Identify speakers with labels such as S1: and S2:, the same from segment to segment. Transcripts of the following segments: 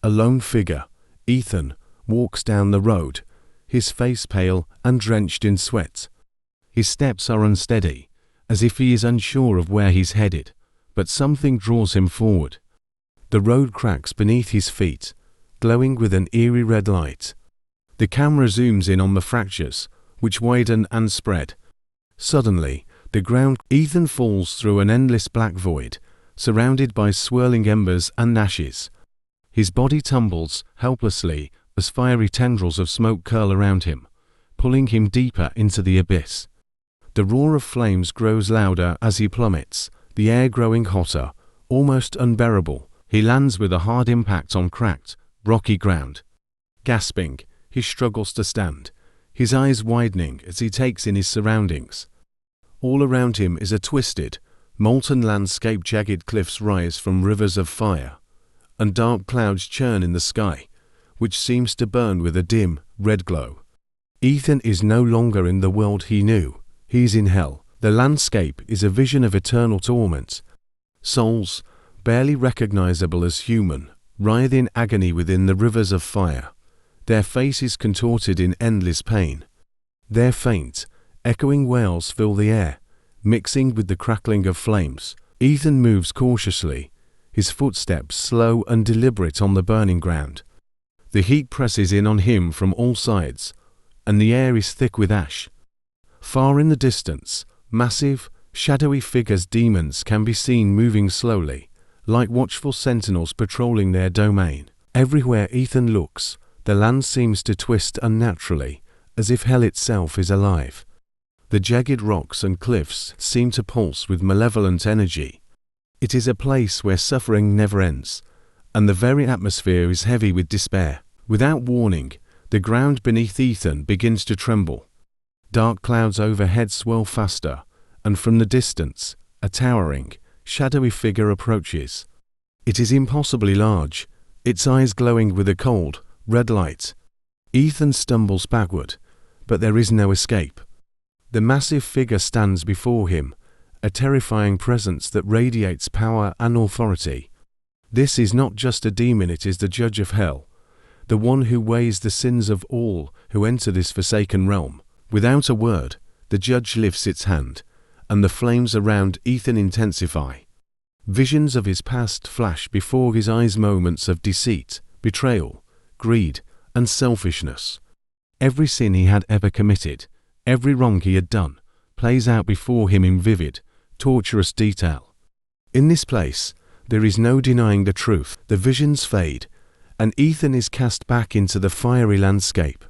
S1: A lone figure, Ethan, walks down the road, his face pale and drenched in sweat. His steps are unsteady, as if he is unsure of where he's headed, but something draws him forward. The road cracks beneath his feet, glowing with an eerie red light. The camera zooms in on the fractures, which widen and spread. Suddenly, the ground. Ethan falls through an endless black void, surrounded by swirling embers and ashes. His body tumbles helplessly as fiery tendrils of smoke curl around him, pulling him deeper into the abyss. The roar of flames grows louder as he plummets, the air growing hotter, almost unbearable. He lands with a hard impact on cracked, rocky ground. Gasping, he struggles to stand, his eyes widening as he takes in his surroundings. All around him is a twisted, molten landscape. Jagged cliffs rise from rivers of fire, and dark clouds churn in the sky, which seems to burn with a dim, red glow. Ethan is no longer in the world he knew. He's in hell. The landscape is a vision of eternal torment. Souls, barely recognizable as human, writhe in agony within the rivers of fire, their faces contorted in endless pain. Their faint, echoing wails fill the air, mixing with the crackling of flames. Ethan moves cautiously, his footsteps slow and deliberate on the burning ground. The heat presses in on him from all sides, and the air is thick with ash. Far in the distance, massive, shadowy figures, demons, can be seen moving slowly, like watchful sentinels patrolling their domain. Everywhere Ethan looks, the land seems to twist unnaturally, as if hell itself is alive. The jagged rocks and cliffs seem to pulse with malevolent energy. It is a place where suffering never ends, and the very atmosphere is heavy with despair. Without warning, the ground beneath Ethan begins to tremble. Dark clouds overhead swirl faster, and from the distance, a towering, shadowy figure approaches. It is impossibly large, its eyes glowing with a cold, red light. Ethan stumbles backward, but there is no escape. The massive figure stands before him, a terrifying presence that radiates power and authority. This is not just a demon, it is the judge of hell, the one who weighs the sins of all who enter this forsaken realm. Without a word, the judge lifts its hand, and the flames around Ethan intensify. Visions of his past flash before his eyes, moments of deceit, betrayal, greed, and selfishness. Every sin he had ever committed, every wrong he had done, plays out before him in vivid, torturous detail. In this place, there is no denying the truth. The visions fade, and Ethan is cast back into the fiery landscape.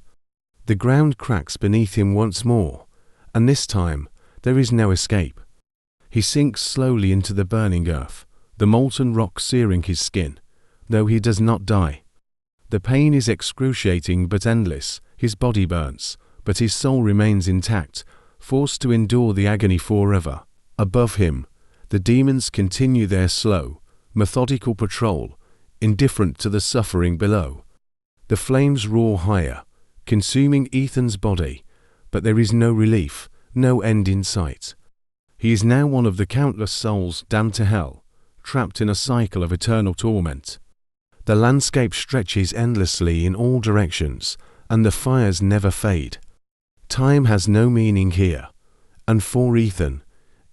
S1: The ground cracks beneath him once more, and this time there is no escape. He sinks slowly into the burning earth, the molten rock searing his skin, though he does not die. The pain is excruciating but endless. His body burns, but his soul remains intact, forced to endure the agony forever. Above him, the demons continue their slow, methodical patrol, indifferent to the suffering below. The flames roar higher, consuming Ethan's body, but there is no relief, no end in sight. He is now one of the countless souls damned to hell, trapped in a cycle of eternal torment. The landscape stretches endlessly in all directions, and the fires never fade. Time has no meaning here, and for Ethan,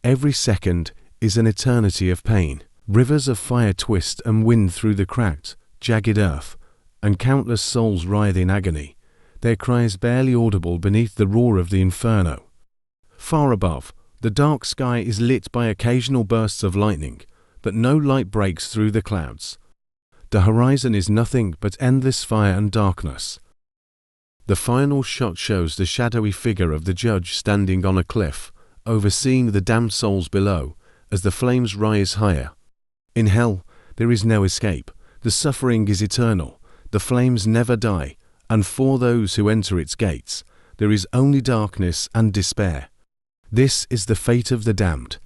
S1: every second is an eternity of pain. Rivers of fire twist and wind through the cracked, jagged earth, and countless souls writhe in agony, their cries barely audible beneath the roar of the inferno. Far above, the dark sky is lit by occasional bursts of lightning, but no light breaks through the clouds. The horizon is nothing but endless fire and darkness. The final shot shows the shadowy figure of the judge standing on a cliff, overseeing the damned souls below, as the flames rise higher. In hell, there is no escape. The suffering is eternal, the flames never die, and for those who enter its gates, there is only darkness and despair. This is the fate of the damned,